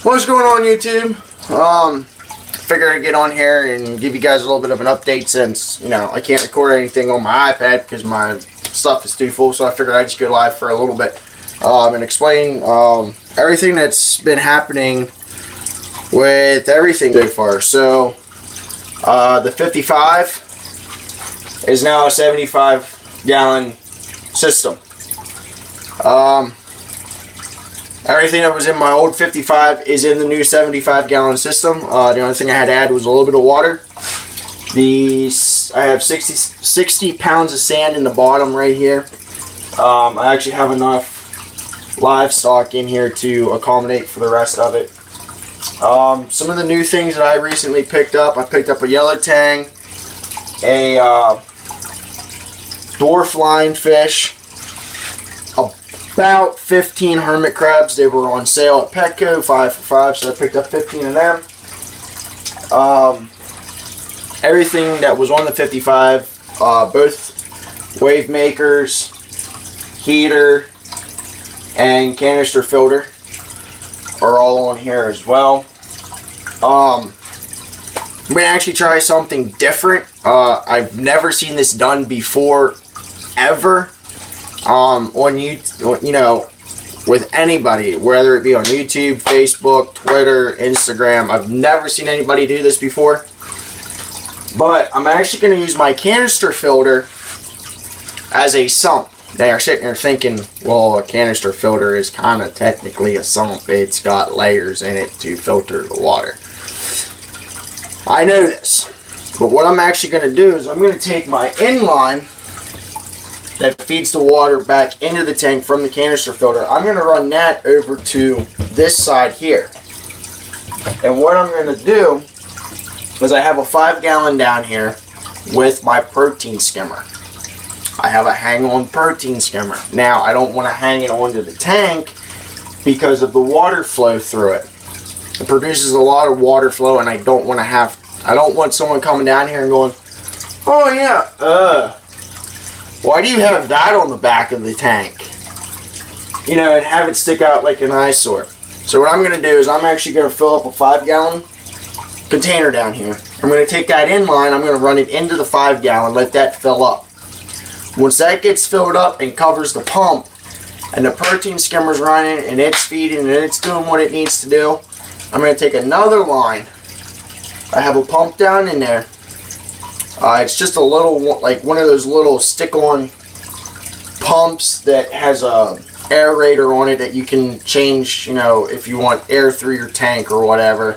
What's going on, YouTube? Figured I'd get on here and give you guys a little bit of an update since, I can't record anything on my iPad because my stuff is too full, so I figured I'd just go live for a little bit and explain everything that's been happening with everything so far. So, the 55 is now a 75-gallon system. Everything that was in my old 55 is in the new 75-gallon system. The only thing I had to add was a little bit of water. I have 60 pounds of sand in the bottom right here. I actually have enough livestock in here to accommodate for the rest of it. Some of the new things that I recently picked up, I picked up a yellow tang, a dwarf lionfish, about 15 hermit crabs. They were on sale at Petco, 5 for $5, so I picked up 15 of them. Everything that was on the 55, both wave makers, heater, and canister filter are all on here as well. I'm going to actually try something different. I've never seen this done before, ever. On YouTube, with anybody, whether it be on YouTube, Facebook, Twitter, Instagram. I've never seen anybody do this before. But I'm actually going to use my canister filter as a sump. They are sitting there thinking, well, a canister filter is kind of technically a sump. It's got layers in it to filter the water. I know this. But what I'm actually going to do is I'm going to take my inline that feeds the water back into the tank from the canister filter. I'm going to run that over to this side here. And what I'm going to do is I have a 5-gallon down here with my protein skimmer. I have a hang-on protein skimmer. Now, I don't want to hang it onto the tank because of the water flow through it. It produces a lot of water flow, and I don't want someone coming down here and going, oh yeah, why do you have that on the back of the tank? And have it stick out like an eyesore. So what I'm going to do is I'm actually going to fill up a 5-gallon container down here. I'm going to take that inline, I'm going to run it into the 5-gallon, let that fill up. Once that gets filled up and covers the pump, and the protein skimmer's running, and it's feeding, and it's doing what it needs to do, I'm going to take another line. I have a pump down in there. It's just a little, like one of those little stick-on pumps that has a aerator on it that you can change, if you want air through your tank or whatever.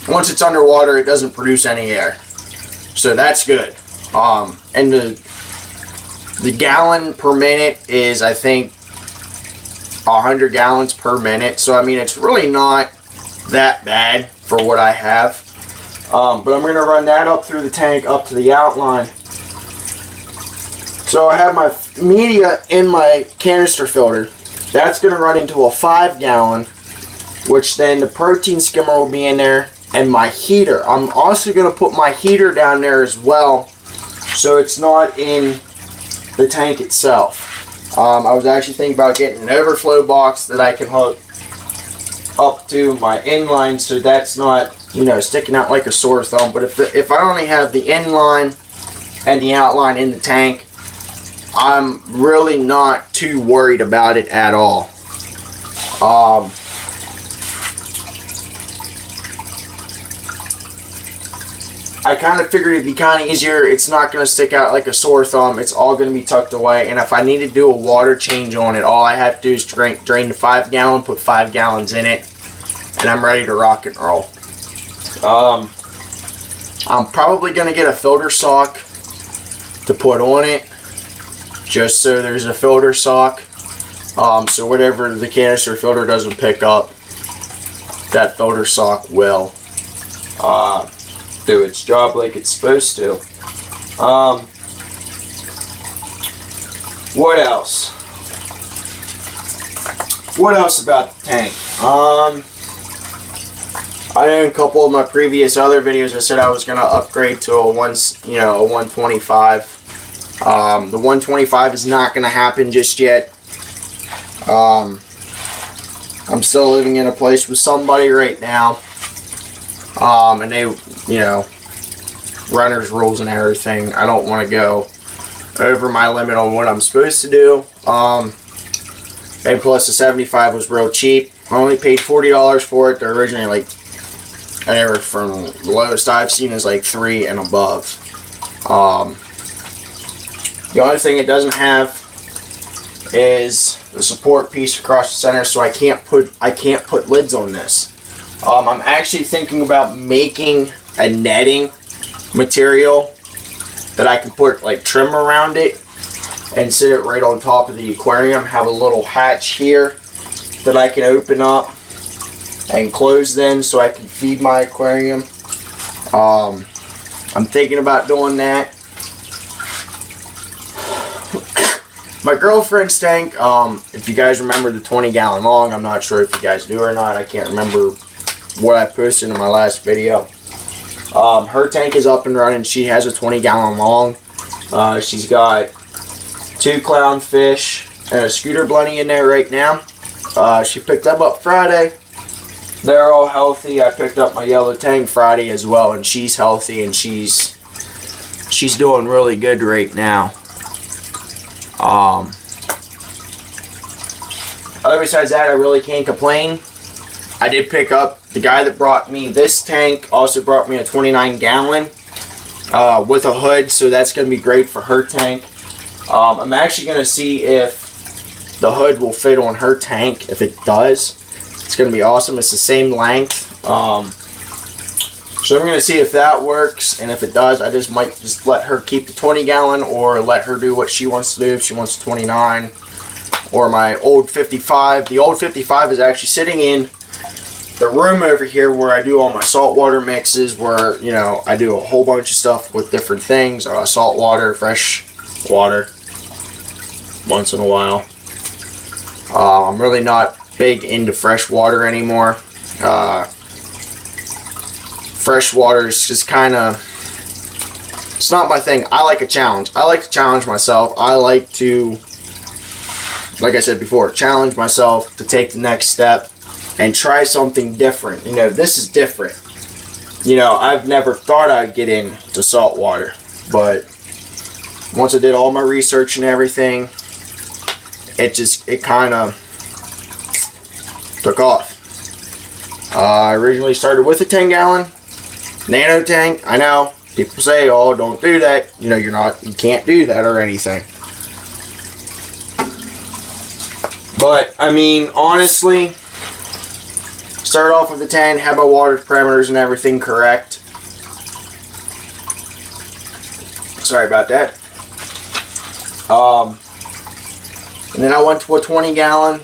Once it's underwater, it doesn't produce any air. So that's good. And the gallon per minute is, I think, 100 gallons per minute. So, I mean, it's really not that bad for what I have. But I'm going to run that up through the tank up to the outline. So I have my media in my canister filter. That's going to run into a 5-gallon, which then the protein skimmer will be in there, and my heater. I'm also going to put my heater down there as well, so it's not in the tank itself. I was actually thinking about getting an overflow box that I can hook up to my inline, so that's not sticking out like a sore thumb. But if I only have the inline and the outline in the tank, I'm really not too worried about it at all. I kind of figured it'd be kind of easier. It's not going to stick out like a sore thumb. It's all going to be tucked away. And if I need to do a water change on it, all I have to do is drain the 5-gallon, put 5 gallons in it, and I'm ready to rock and roll. I'm probably going to get a filter sock to put on it, just so there's a filter sock. So whatever the canister filter doesn't pick up, that filter sock will do its job like it's supposed to. What else? What else about the tank? I know in a couple of my previous other videos I said I was going to upgrade to a 125. The 125 is not going to happen just yet. I'm still living in a place with somebody right now. And they, you know, renter's rules and everything. I don't want to go over my limit on what I'm supposed to do. And plus the 75 was real cheap. I only paid $40 for it. They're originally like, anywhere from the lowest I've seen is like 3 and above. The only thing it doesn't have is the support piece across the center, so I can't put lids on this. I'm actually thinking about making a netting material that I can put like trim around it and sit it right on top of the aquarium. Have a little hatch here that I can open up and close then so I can feed my aquarium. I'm thinking about doing that. My girlfriend's tank, if you guys remember the 20-gallon long, I'm not sure if you guys do or not. I can't remember what I posted in my last video. Her tank is up and running. She has a 20-gallon long. She's got 2 clownfish and a scooter bunny in there right now. She picked them up Friday. They're all healthy. I picked up my yellow tang Friday as well, and she's healthy, and she's doing really good right now. Other besides that, I really can't complain. I did pick up, the guy that brought me this tank also brought me a 29-gallon with a hood, so that's going to be great for her tank. I'm actually going to see if the hood will fit on her tank. If it does, it's going to be awesome. It's the same length. So I'm going to see if that works, and if it does, I might just let her keep the 20-gallon or let her do what she wants to do. If she wants 29 or my old 55. The old 55 is actually sitting in the room over here where I do all my saltwater mixes, where, you know, I do a whole bunch of stuff with different things, saltwater, fresh water, once in a while. I'm really not big into fresh water anymore. Fresh water is just kind of, it's not my thing. I like a challenge. I like to challenge myself. I like to, like I said before, challenge myself to take the next step and try something different. You know, this is different. You know, I've never thought I'd get into salt water, but once I did all my research and everything, it kind of took off. I originally started with a 10-gallon nano tank. I know people say, "Oh, don't do that." You know, you can't do that or anything. But I mean, honestly, start off with a 10, have my water parameters and everything correct. Sorry about that. And then I went to a 20-gallon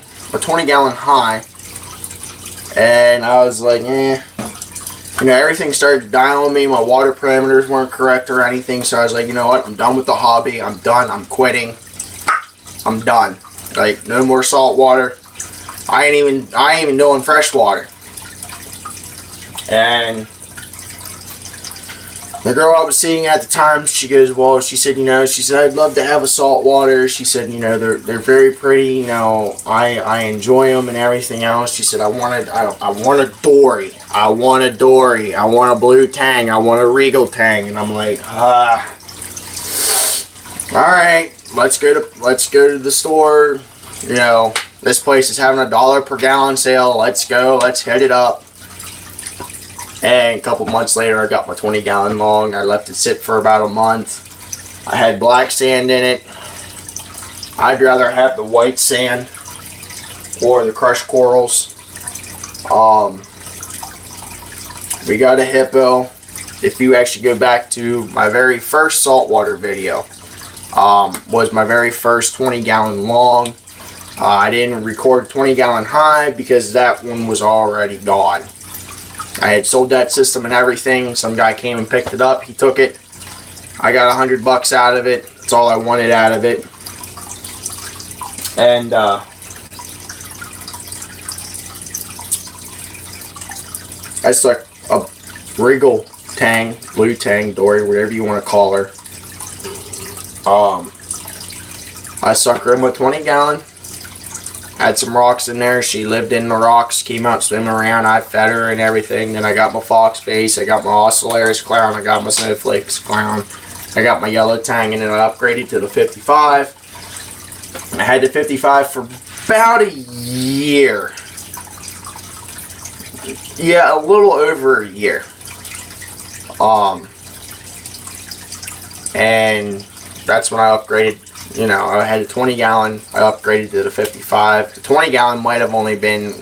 high, and I was like, you know, everything started to die on me. My water parameters weren't correct or anything, so I was like, you know what, I'm done with the hobby. I'm done. I'm quitting. I'm done. Like, no more salt water. I ain't even doing fresh water. And the girl I was seeing at the time, she goes, well, she said, you know, she said, I'd love to have a salt water. She said, you know, they're very pretty, you know, I enjoy them and everything else. She said, I want a Dory. I want a Dory. I want a blue tang. I want a regal tang. And I'm like, all right, let's go to the store. You know, this place is having $1 per gallon sale. Let's go. Let's hit it up. And a couple months later, I got my 20-gallon long. I left it sit for about a month. I had black sand in it. I'd rather have the white sand or the crushed corals. We got a hippo. If you actually go back to my very first saltwater video, was my very first 20-gallon long. I didn't record 20-gallon high because that one was already gone. I had sold that system and everything. Some guy came and picked it up. He took it. I got $100 out of it. That's all I wanted out of it. And I stuck a regal tang, blue tang, Dory, whatever you want to call her. I suck her in with 20-gallon. Had some rocks in there. She lived in the rocks, came out swimming around. I fed her and everything. Then I got my fox base, I got my Oscillaris clown, I got my Snowflakes clown, I got my yellow tang, and then I upgraded to the 55. I had the 55 for about a year. Yeah, a little over a year. And that's when I upgraded. You know, I had a 20 gallon, I upgraded to the 55. The 20 gallon might have only been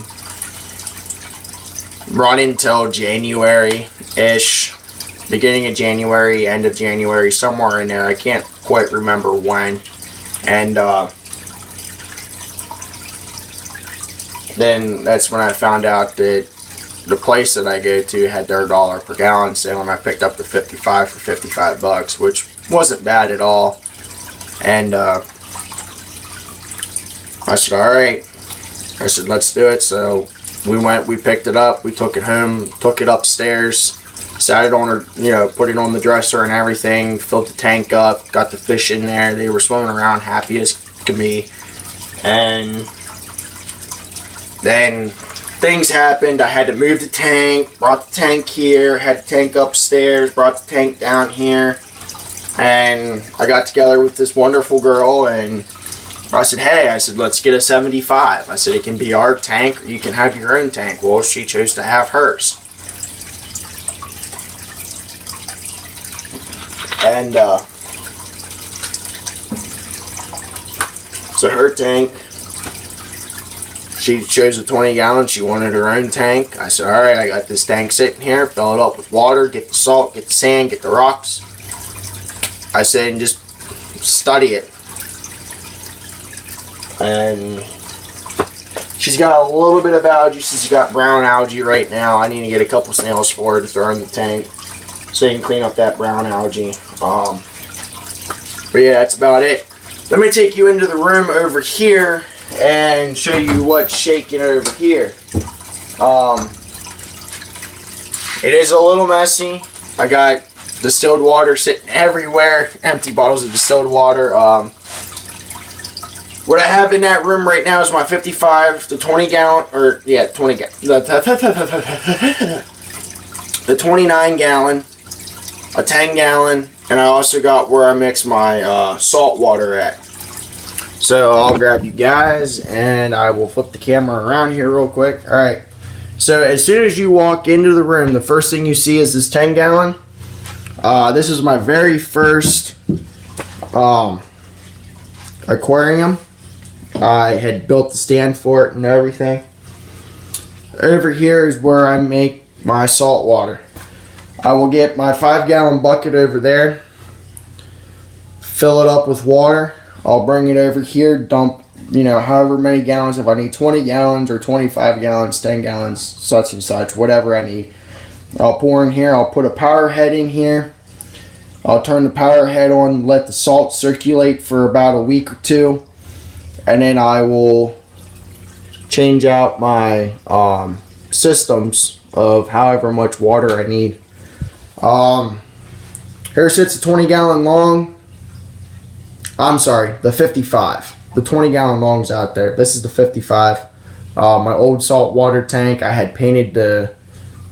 running till January-ish. Beginning of January, end of January, somewhere in there. I can't quite remember when. And then that's when I found out that the place that I go to had their $1 per gallon sale, and I picked up the 55 for 55 bucks, which wasn't bad at all. And I said, alright. I said, let's do it. So we went, we picked it up, we took it home, took it upstairs, sat it on her, you know, put it on the dresser and everything, filled the tank up, got the fish in there. They were swimming around happy as could be. And then things happened. I had to move the tank, brought the tank here, had the tank upstairs, brought the tank down here. And I got together with this wonderful girl, and I said, hey, I said, let's get a 75. I said, it can be our tank, or you can have your own tank. Well, she chose to have hers. And so her tank, she chose a 20 gallon. She wanted her own tank. I said, alright, I got this tank sitting here. Fill it up with water, get the salt, get the sand, get the rocks. I said, and just study it. And she's got a little bit of algae. She's got brown algae right now. I need to get a couple snails for her to throw in the tank so you can clean up that brown algae. But yeah, that's about it. Let me take you into the room over here and show you what's shaking over here. It is a little messy. I got distilled water sitting everywhere, empty bottles of distilled water. What I have in that room right now is my 55, the 20 gallon, or yeah, 20 gallon, the 29 gallon, a 10 gallon, and I also got where I mix my salt water at. So I'll grab you guys and I will flip the camera around here real quick. Alright, so as soon as you walk into the room, the first thing you see is this 10 gallon. This is my very first aquarium. I had built the stand for it and everything. Over here is where I make my salt water. I will get my 5 gallon bucket over there, fill it up with water. I'll bring it over here, dump, you know, however many gallons. If I need 20 gallons or 25 gallons, 10 gallons, such and such, whatever I need. I'll pour in here. I'll put a power head in here. I'll turn the power head on, let the salt circulate for about a week or two, and then I will change out my systems of however much water I need. Here sits a 20 gallon long. I'm sorry, the 55. The 20 gallon long's out there. This is the 55. My old saltwater tank, I had painted the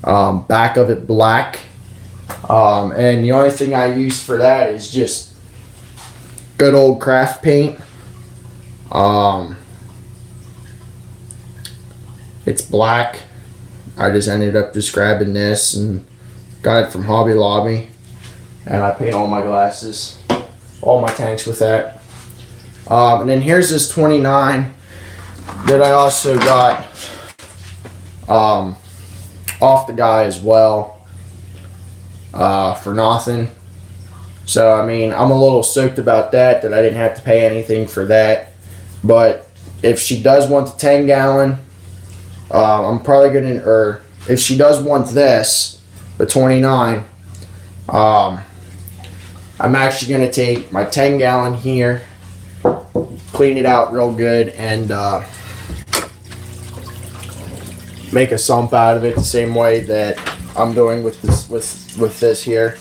back of it black. And the only thing I use for that is just good old craft paint. It's black. I just ended up just grabbing this and got it from Hobby Lobby. And I paint all my glasses, all my tanks with that. And then here's this 29 that I also got off the guy as well for nothing. So I mean, I'm a little stoked about that I didn't have to pay anything for that. But if she does want the 10 gallon, I'm probably gonna, or if she does want this, the 29, I'm actually gonna take my 10 gallon here, clean it out real good, and make a sump out of it the same way that I'm doing with this with this here.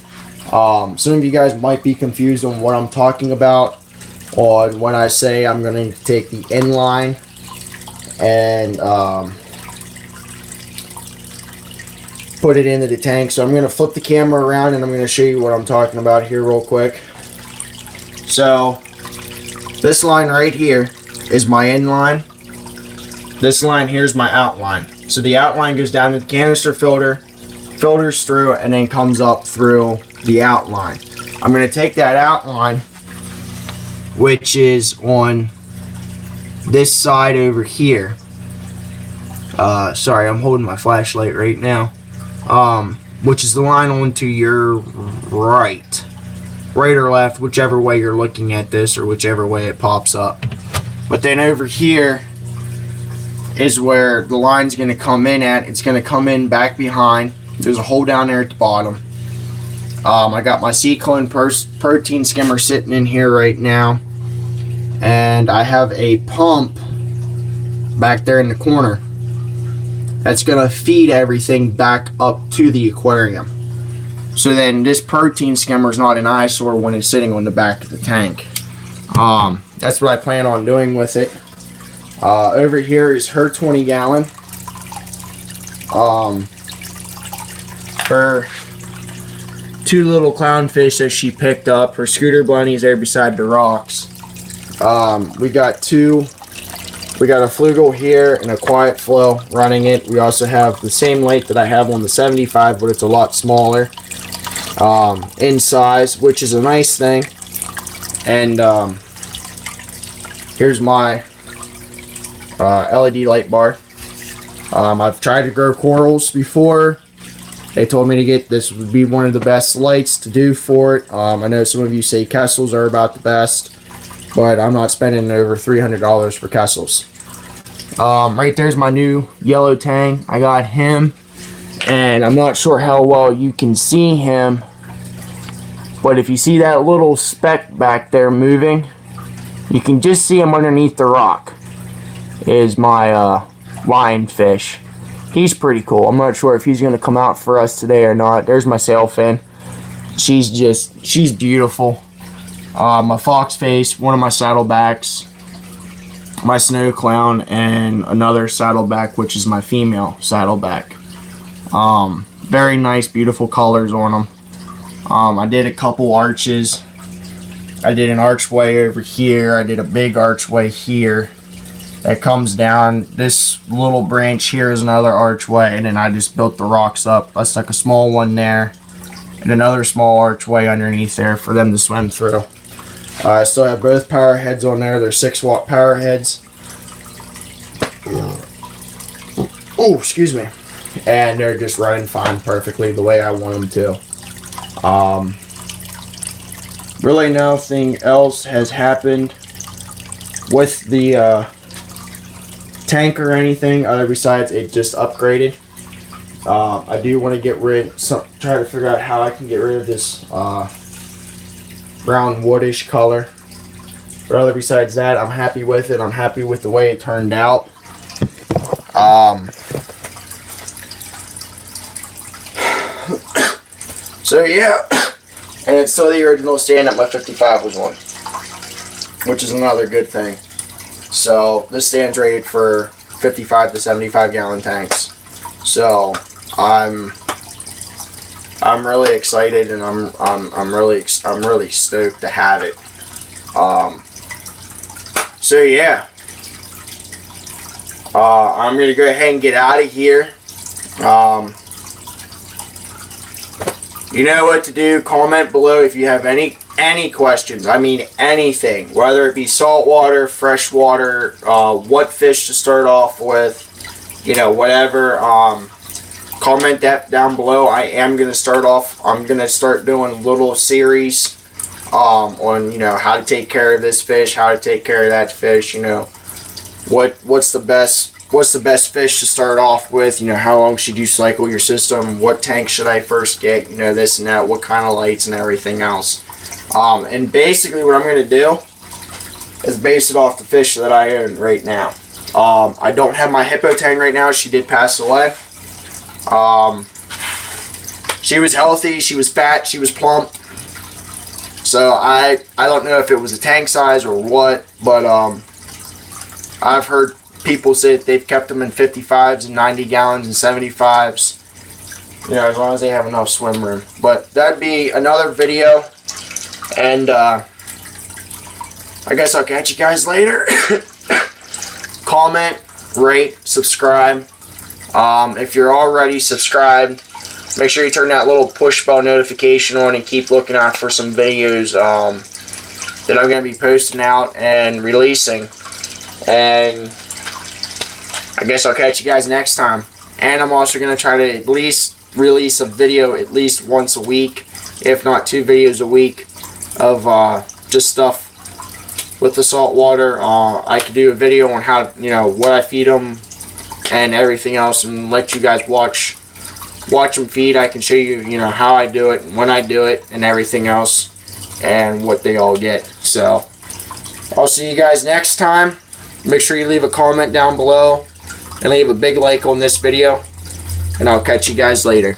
Some of you guys might be confused on what I'm talking about on when I say I'm going to take the inline and put it into the tank. So I'm going to flip the camera around and I'm going to show you what I'm talking about here real quick. So this line right here is my in line. This line here is my outline. So the outline goes down to the canister filter, filters through, and then comes up through the outline. I'm going to take that outline, which is on this side over here. Sorry, I'm holding my flashlight right now. Which is the line onto your right or left, whichever way you're looking at this or whichever way it pops up. But then over here is where the line's going to come in at. It's going to come in back behind. There's a hole down there at the bottom. I got my C-clone protein skimmer sitting in here right now, and I have a pump back there in the corner that's going to feed everything back up to the aquarium. So then this protein skimmer is not an eyesore when it's sitting on the back of the tank. That's what I plan on doing with it. Over here is her 20-gallon. Her two little clownfish that she picked up. Her scooter bunnies there beside the rocks. We got a flugel here and a quiet flow running it. We also have the same light that I have on the 75, but it's a lot smaller in size, which is a nice thing. And here's my LED light bar. I've tried to grow corals before. They told me to get this would be one of the best lights to do for it. I know some of you say Kessels are about the best, but I'm not spending over $300 for Kessels. Right there's my new yellow tang. I got him, and I'm not sure how well you can see him, but if you see that little speck back there moving, you can just see him underneath the rock. Is my lionfish. He's pretty cool. I'm not sure if he's going to come out for us today or not. There's my sailfin. She's beautiful. My fox face, one of my saddlebacks, my snow clown, and another saddleback, which is my female saddleback. Very nice, beautiful colors on them. I did a couple arches. I did an archway over here. I did a big archway here that comes down. This little branch here is another archway, and then I just built the rocks up. I stuck a small one there and another small archway underneath there for them to swim through. I still have both power heads on there. They're 6-watt power heads. Oh, excuse me. And they're just running fine perfectly the way I want them to. Really nothing else has happened with the tank or anything other besides it just upgraded. I do want to get try to figure out how I can get rid of this brown woodish color. But other besides that, I'm happy with it. I'm happy with the way it turned out. So yeah, and it's still the original stand that my 55 was on, which is another good thing. So this stand's rated for 55 to 75 gallon tanks. So I'm really excited, and I'm really stoked to have it. So yeah, I'm gonna go ahead and get out of here. You know what to do. Comment below if you have any questions. I mean anything, whether it be saltwater, freshwater, what fish to start off with, you know, whatever. Comment that down below. I am gonna start off. I'm gonna start doing little series on, you know, how to take care of this fish, how to take care of that fish. You know, what's the best fish to start off with, you know, how long should you cycle your system, what tank should I first get, you know, this and that, what kind of lights and everything else. And basically what I'm going to do is base it off the fish that I own right now. I don't have my hippo tank right now. She did pass away. She was healthy, she was fat, she was plump. So I don't know if it was a tank size or what, but I've heard people say that they've kept them in 55s and 90 gallons and 75s. You know, as long as they have enough swim room. But that'd be another video. And I guess I'll catch you guys later. Comment, rate, subscribe. If you're already subscribed, make sure you turn that little push bell notification on and keep looking out for some videos that I'm going to be posting out and releasing. And I guess I'll catch you guys next time. And I'm also going to try to at least release a video at least once a week, if not 2 videos a week, of just stuff with the saltwater. I could do a video on how, you know, what I feed them and everything else, and let you guys watch them feed. I can show you, you know, how I do it, when I do it, and everything else, and what they all get. So I'll see you guys next time. Make sure you leave a comment down below and leave a big like on this video, and I'll catch you guys later.